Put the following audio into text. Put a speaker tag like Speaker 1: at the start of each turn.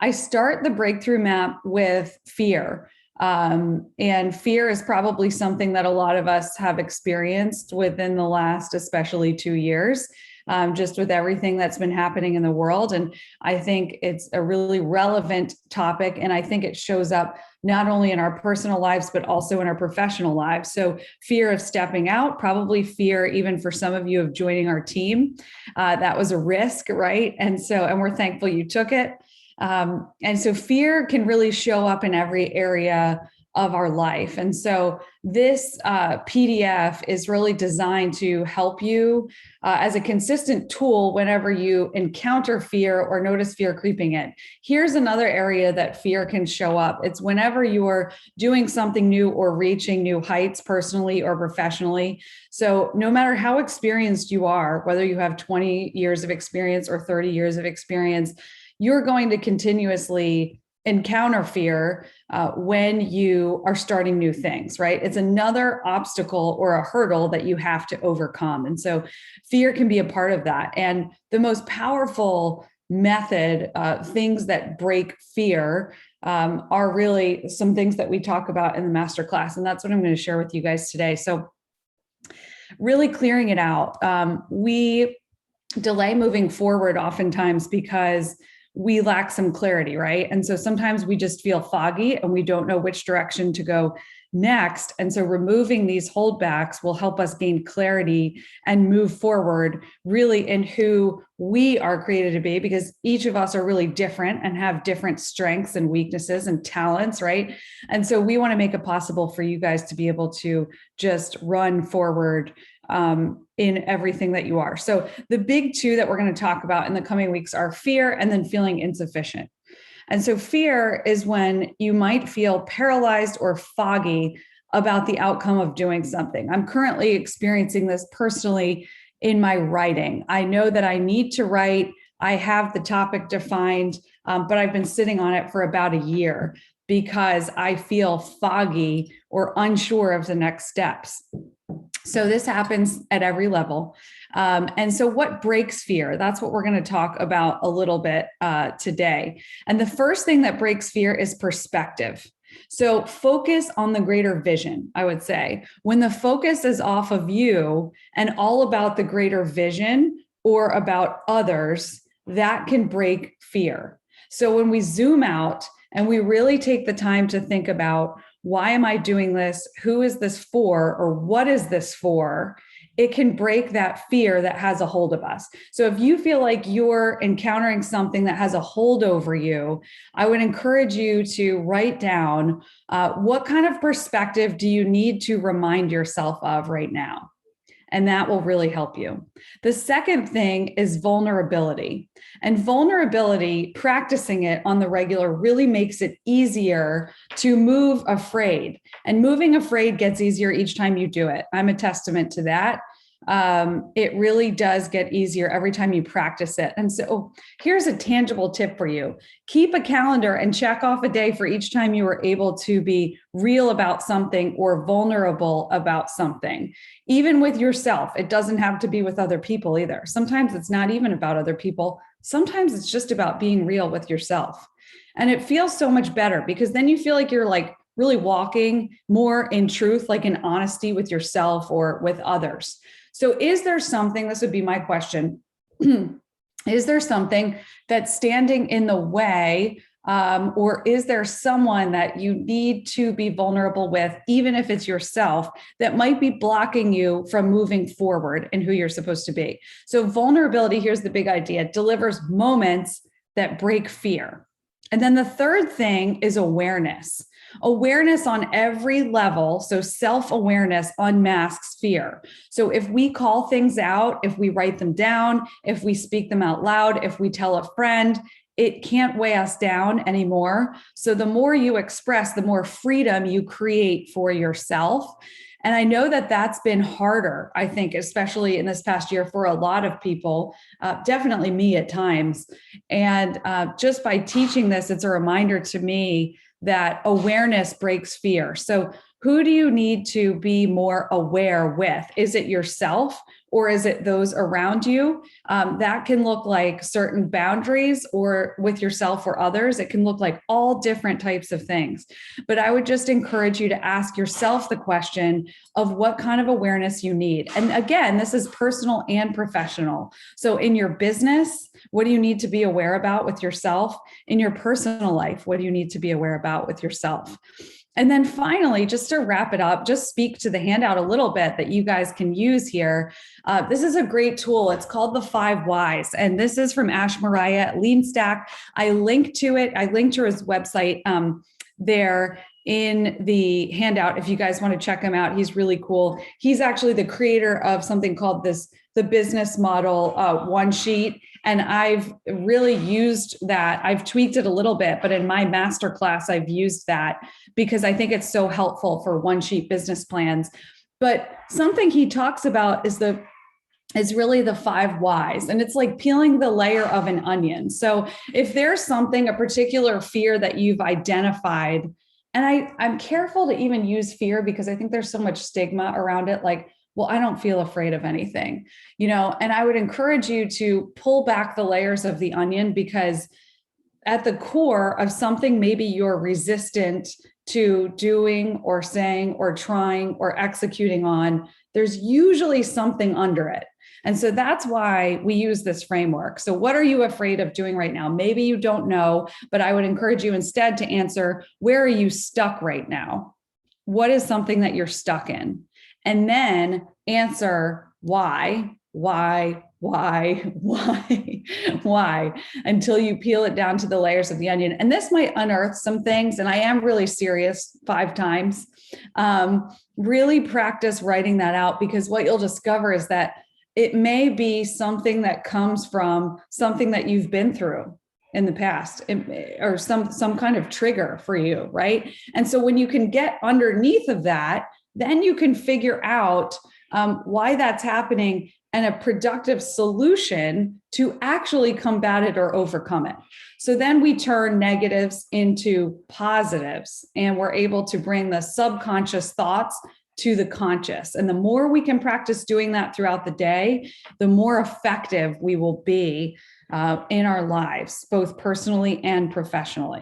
Speaker 1: I start the breakthrough map with fear. And fear is probably something that a lot of us have experienced within the last, especially 2 years, just with everything that's been happening in the world. And I think it's a really relevant topic. And I think it shows up not only in our personal lives, but also in our professional lives. So fear of stepping out, probably fear, even for some of you, of joining our team. That was a risk, right? And we're thankful you took it. And so fear can really show up in every area of our life. And so this PDF is really designed to help you as a consistent tool whenever you encounter fear or notice fear creeping in. Here's another area that fear can show up. It's whenever you are doing something new or reaching new heights personally or professionally. So no matter how experienced you are, whether you have 20 years of experience or 30 years of experience, you're going to continuously encounter fear when you are starting new things, right? It's another obstacle or a hurdle that you have to overcome. And so fear can be a part of that. And the most powerful method, things that break fear, are really some things that we talk about in the masterclass. And that's what I'm going to share with you guys today. So really clearing it out. We delay moving forward oftentimes because we lack some clarity, right? And so sometimes we just feel foggy and we don't know which direction to go next. And so removing these holdbacks will help us gain clarity and move forward really in who we are created to be, because each of us are really different and have different strengths and weaknesses and talents, right? And so we want to make it possible for you guys to be able to just run forward in everything that you are. So the big two that we're going to talk about in the coming weeks are fear and then feeling insufficient. And so fear is when you might feel paralyzed or foggy about the outcome of doing something. I'm currently experiencing this personally in my writing. I know that I need to write. I have the topic defined, but I've been sitting on it for about a year because I feel foggy or unsure of the next steps. So this happens at every level. And so what breaks fear? That's what we're going to talk about a little bit today. And the first thing that breaks fear is perspective. So focus on the greater vision, I would say. When the focus is off of you and all about the greater vision or about others, that can break fear. So when we zoom out and we really take the time to think about, why am I doing this? Who is this for? Or what is this for? It can break that fear that has a hold of us. So if you feel like you're encountering something that has a hold over you, I would encourage you to write down what kind of perspective do you need to remind yourself of right now? And that will really help you. The second thing is vulnerability. And vulnerability, practicing it on the regular really makes it easier to move afraid. And moving afraid gets easier each time you do it. I'm a testament to that. It really does get easier every time you practice it. And so here's a tangible tip for you. Keep a calendar and check off a day for each time you were able to be real about something or vulnerable about something, even with yourself. It doesn't have to be with other people either. Sometimes it's not even about other people. Sometimes it's just about being real with yourself. And it feels so much better because then you feel like you're like really walking more in truth, like in honesty with yourself or with others. So is there something, this would be my question, is there something that's standing in the way, or is there someone that you need to be vulnerable with, even if it's yourself, that might be blocking you from moving forward in who you're supposed to be? So vulnerability, here's the big idea, delivers moments that break fear. And then the third thing is awareness. Awareness on every level. So self-awareness unmasks fear. So if we call things out, if we write them down, if we speak them out loud, if we tell a friend, it can't weigh us down anymore. So the more you express, the more freedom you create for yourself. And I know that that's been harder, I think, especially in this past year for a lot of people, definitely me at times. And just by teaching this, it's a reminder to me that awareness breaks fear. So who do you need to be more aware with? Is it yourself or is it those around you? That can look like certain boundaries or with yourself or others. It can look like all different types of things. But I would just encourage you to ask yourself the question of what kind of awareness you need. And again, this is personal and professional. So in your business, what do you need to be aware about with yourself? In your personal life, what do you need to be aware about with yourself? And then finally, just to wrap it up, just speak to the handout a little bit that you guys can use here. This is a great tool. It's called the 5 Whys. And this is from Ash Mariah at LeanStack. I linked to it. I linked to his website there in the handout. If you guys want to check him out, he's really cool. He's actually the creator of something called the business model one sheet. And I've really used that. I've tweaked it a little bit, but in my masterclass, I've used that because I think it's so helpful for one sheet business plans. But something he talks about is really the 5 whys. And it's like peeling the layer of an onion. So if there's something, a particular fear that you've identified, and I'm careful to even use fear because I think there's so much stigma around it. Like, well, I don't feel afraid of anything, and I would encourage you to pull back the layers of the onion, because at the core of something maybe you're resistant to doing or saying or trying or executing on, there's usually something under it. And so that's why we use this framework. So what are you afraid of doing right now? Maybe you don't know, but I would encourage you instead to answer, where are you stuck right now? What is something that you're stuck in? And then answer why, until you peel it down to the layers of the onion. And this might unearth some things. And I am really serious 5 times. Really practice writing that out, because what you'll discover is that it may be something that comes from something that you've been through in the past, or some kind of trigger for you, right? And so when you can get underneath of that, then you can figure out why that's happening and a productive solution to actually combat it or overcome it. So then we turn negatives into positives, and we're able to bring the subconscious thoughts to the conscious. And the more we can practice doing that throughout the day, the more effective we will be in our lives, both personally and professionally.